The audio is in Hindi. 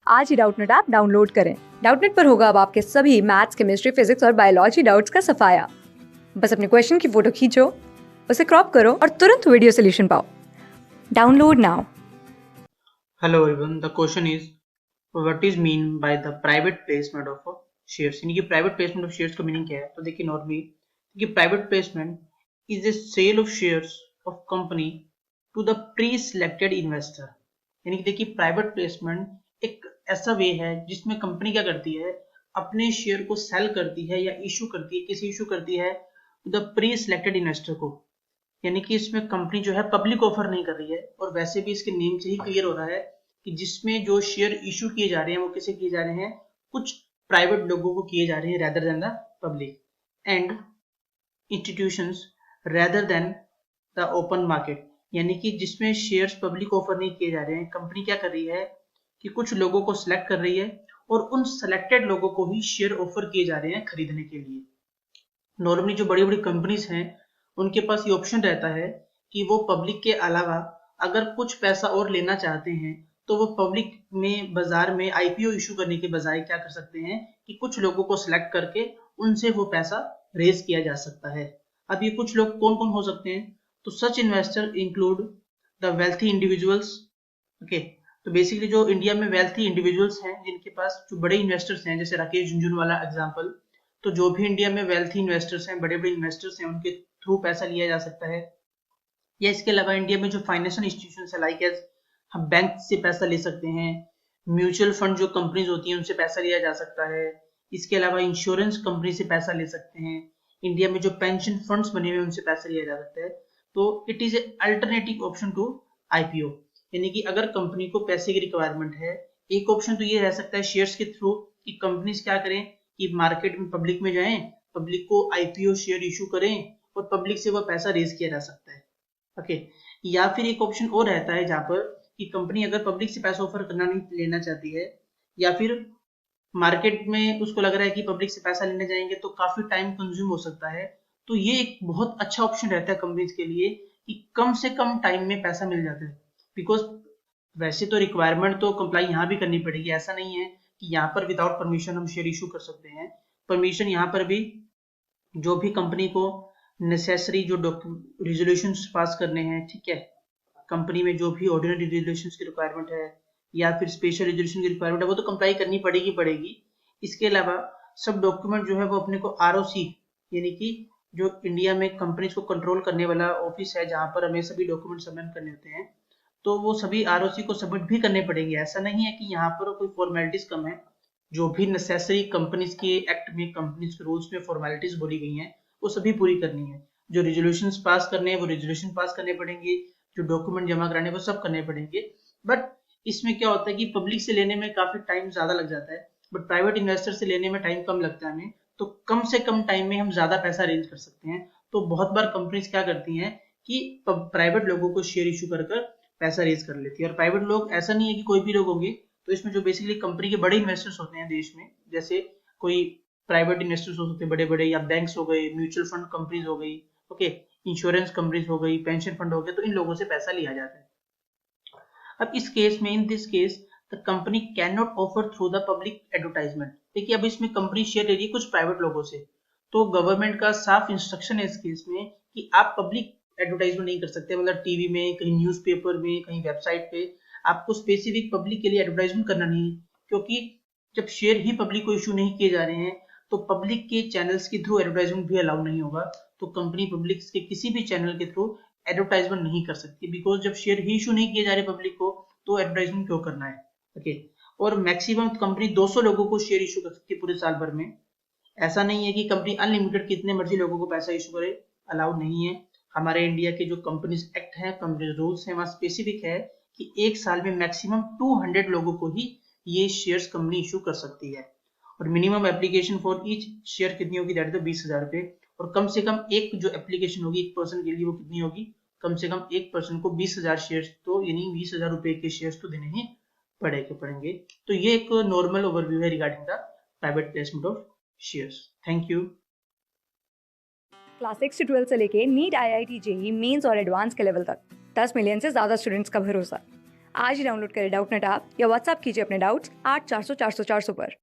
आज ही डाउटनेट ऐप डाउनलोड करें। डाउटनेट पर होगा अब आपके सभी मैथ्स, केमिस्ट्री, फिजिक्स और बायोलॉजी डाउट्स का सफाया। बस अपने क्वेश्चन की फोटो खींचो, उसे क्रॉप करो और तुरंत वीडियो सोल्यूशन पाओ। Download now. Hello everyone, the question is what is mean by the private placement of shares? यानी कि प्राइवेट प्लेसमेंट ऑफ शेयर्स का मीनिंग क्या है? तो देखिए नॉर्मली कि private placement is a sale of shares of company to the pre selected investor. यानी कि देखिए प्राइवेट प्लेसमेंट एक ऐसा वे है जिसमें कंपनी क्या करती है, अपने शेयर को सेल करती है या इशू करती है, किसी इशू करती है to the pre selected investor को। यानी कि इसमें कंपनी जो है पब्लिक ऑफर नहीं कर रही है, और वैसे भी इसके नेम से ही क्लियर हो रहा है कि जिसमें जो शेयर इशू किए जा रहे हैं वो किसे किए जा रहे हैं, कुछ प्राइवेट लोगों को किए जा रहे हैं rather than the public and institutions rather than the open market. यानी कि जिसमें शेयर्स पब्लिक ऑफर नहीं किए जा रहे हैं, कंपनी क्या कर रही है कि कुछ लोगों को सिलेक्ट कर रही है और उन सेलेक्टेड लोगों को ही शेयर ऑफर किए जा रहे हैं खरीदने के लिए। नॉर्मली जो बड़ी बड़ी कंपनीज हैं उनके पास ये ऑप्शन रहता है कि वो पब्लिक के अलावा अगर कुछ पैसा और लेना चाहते हैं तो वो पब्लिक में बाजार में आईपीओ इशू करने के बजाय क्या कर सकते हैं कि कुछ लोगों को सिलेक्ट करके उनसे वो पैसा रेज किया जा सकता है। अब ये कुछ लोग कौन कौन हो सकते हैं? तो such investor include the wealthy individuals. Okay, तो बेसिकली जो इंडिया में वेल्थी इंडिविजुअल्स हैं जिनके पास जो बड़े इन्वेस्टर्स हैं, जैसे राकेश झुनझुनवाला एग्जांपल, तो जो भी इंडिया में वेल्थी इन्वेस्टर्स हैं, बड़े बड़े इन्वेस्टर्स हैं, उनके थ्रू पैसा लिया जा सकता है। या इसके अलावा इंडिया में जो फाइनेंशियल इंस्टीट्यूशन है लाइक एज हम बैंक से पैसा ले सकते हैं, म्यूचुअल फंड जो कंपनीज होती हैं उनसे पैसा लिया जा सकता है। इसके अलावा इंश्योरेंस कंपनी से पैसा ले सकते हैं। इंडिया में जो पेंशन फंड्स बने हुए हैं उनसे पैसा लिया जा सकता है। तो it is a alternative option to IPO. यानी कि अगर कंपनी को पैसे की रिक्वायरमेंट है, एक ऑप्शन तो ये रह सकता है शेयर्स के थ्रू कि कंपनीज क्या करें कि मार्केट में पब्लिक में जाएं, पब्लिक को आईपीओ शेयर इशू करें और पब्लिक से वो पैसा रेज किया जा सकता है। ओके, या फिर एक ऑप्शन और रहता है जहां पर कि कंपनी अगर पब्लिक से पैसा ऑफर करना नहीं लेना चाहती है, या फिर मार्केट में उसको लग रहा है कि पब्लिक से पैसा लेने जाएंगे तो काफी टाइम कंज्यूम हो सकता है, तो ये एक बहुत अच्छा ऑप्शन रहता है कंपनीज के लिए कि कम से कम टाइम में पैसा मिल जाता है। बिकॉज वैसे तो रिक्वायरमेंट तो कंप्लाई यहाँ भी करनी पड़ेगी, ऐसा नहीं है कि यहाँ पर विदाउट परमिशन हम शेयर इशू कर सकते हैं। परमिशन यहाँ पर भी जो भी कंपनी को नेसेसरी जो रिजोल्यूशंस पास करने हैं, ठीक है, कंपनी में जो भी ऑर्डिनरी रेजुलेशंस की रिक्वायरमेंट है या फिर स्पेशल रेजुलेशन की रिक्वायरमेंट है वो तो कंप्लाई करनी पड़ेगी। इसके अलावा सब डॉक्यूमेंट जो है वो अपने को आरओसी, यानी कि जो इंडिया में कंपनीज को कंट्रोल करने वाला ऑफिस है जहां पर हमें सभी डॉक्यूमेंट सबमिट करने होते हैं, तो वो सभी आरओसी को सबमिट भी करने पड़ेंगे। ऐसा नहीं है कि यहाँ पर कोई फॉर्मेलिटीज कम है। जो भी नेसेसरी कंपनीज के एक्ट में, कंपनीज के रूल्स में फॉर्मेलिटीज बोली गई हैं वो सभी पूरी करनी है। जो रेजोल्यूशन पास करने हैं वो रेजोल्यूशन पास करने पड़ेंगे, जो डॉक्यूमेंट जमा कराने वो सब करने पड़ेंगे। बट इसमें क्या होता है कि पब्लिक से लेने में काफी टाइम ज्यादा लग जाता है, बट प्राइवेट इन्वेस्टर से लेने में टाइम कम लगता है हमें, तो कम से कम टाइम में हम ज्यादा पैसा अरेंज कर सकते हैं। तो बहुत बार कंपनीज क्या करती हैं कि प्राइवेट लोगों को शेयर इशू कर पैसा रेज कर लेती है। और प्राइवेट लोग ऐसा नहीं है कि कोई भी लोग होंगे, तो इसमें जो बेसिकली कंपनी के बड़े इन्वेस्टर्स होते हैं देश में, जैसे कोई प्राइवेट इन्वेस्टर्स हो सकते हैं बड़े बड़े, या बैंक्स हो गए, म्यूचुअल फंड कंपनीज हो गई, ओके, इंश्योरेंस कंपनीज हो गई, पेंशन फंड हो गए, तो इन लोगों से पैसा लिया जाता है। अब इस केस में, in this case, the company can not offer through the public advertisement. देखिए अब इसमें कंपनी शेयर ले रही है कुछ प्राइवेट लोगों से, तो गवर्नमेंट का साफ इंस्ट्रक्शन है इस केस में कि आप पब्लिक एडवर्टाइजमेंट नहीं कर सकते, मतलब टीवी में, कहीं न्यूज़पेपर में, कहीं वेबसाइट पे आपको स्पेसिफिक पब्लिक के लिए एडवर्टाइजमेंट करना नहीं है। क्योंकि जब शेयर ही पब्लिक को इशू नहीं किए जा रहे हैं तो पब्लिक के चैनल्स के थ्रू एडवर्टाइजमेंट भी अलाउ नहीं होगा। तो कंपनी पब्लिक के किसी भी चैनल के थ्रू एडवर्टाइजमेंट नहीं कर सकती, बिकॉज जब शेयर ही इशू नहीं किए जा रहे पब्लिक को तो एडवर्टाइजमेंट क्यों करना है। ओके, और मैक्सिमम कंपनी 200 लोगों को शेयर इशू कर सकती है पूरे साल भर में। ऐसा नहीं है कि कंपनी अनलिमिटेड कितने मर्जी लोगों को पैसा इशू करे, अलाउ नहीं है। हमारे इंडिया के जो कंपनीज एक्ट है, कंपनीज रूल्स है, वहां स्पेसिफिक है कि एक साल में मैक्सिमम 200 लोगों को ही ये शेयर्स कंपनी इशू कर सकती है। और minimum application for each share कितनी होगी, दैट इज 20,000 रुपए। और कम से कम एक जो एप्लीकेशन होगी एक पर्सन के लिए वो कितनी होगी, कम से कम एक पर्सन को 20,000 शेयर, तो यानी 20,000 रुपए के शेयर्स तो देने ही पड़ेंगे। तो ये एक नॉर्मल ओवरव्यू है regarding the private placement of shares. Thank you. Class 6 से 12 से लेके नीट, IIT, JEE मेंस और एडवांस के लेवल तक 10 मिलियन से ज्यादा स्टूडेंट्स का भरोसा। आज ही डाउनलोड करें डाउटनेट ऐप या व्हाट्सएप कीजिए अपने डाउट्स 8400 400 400 पर।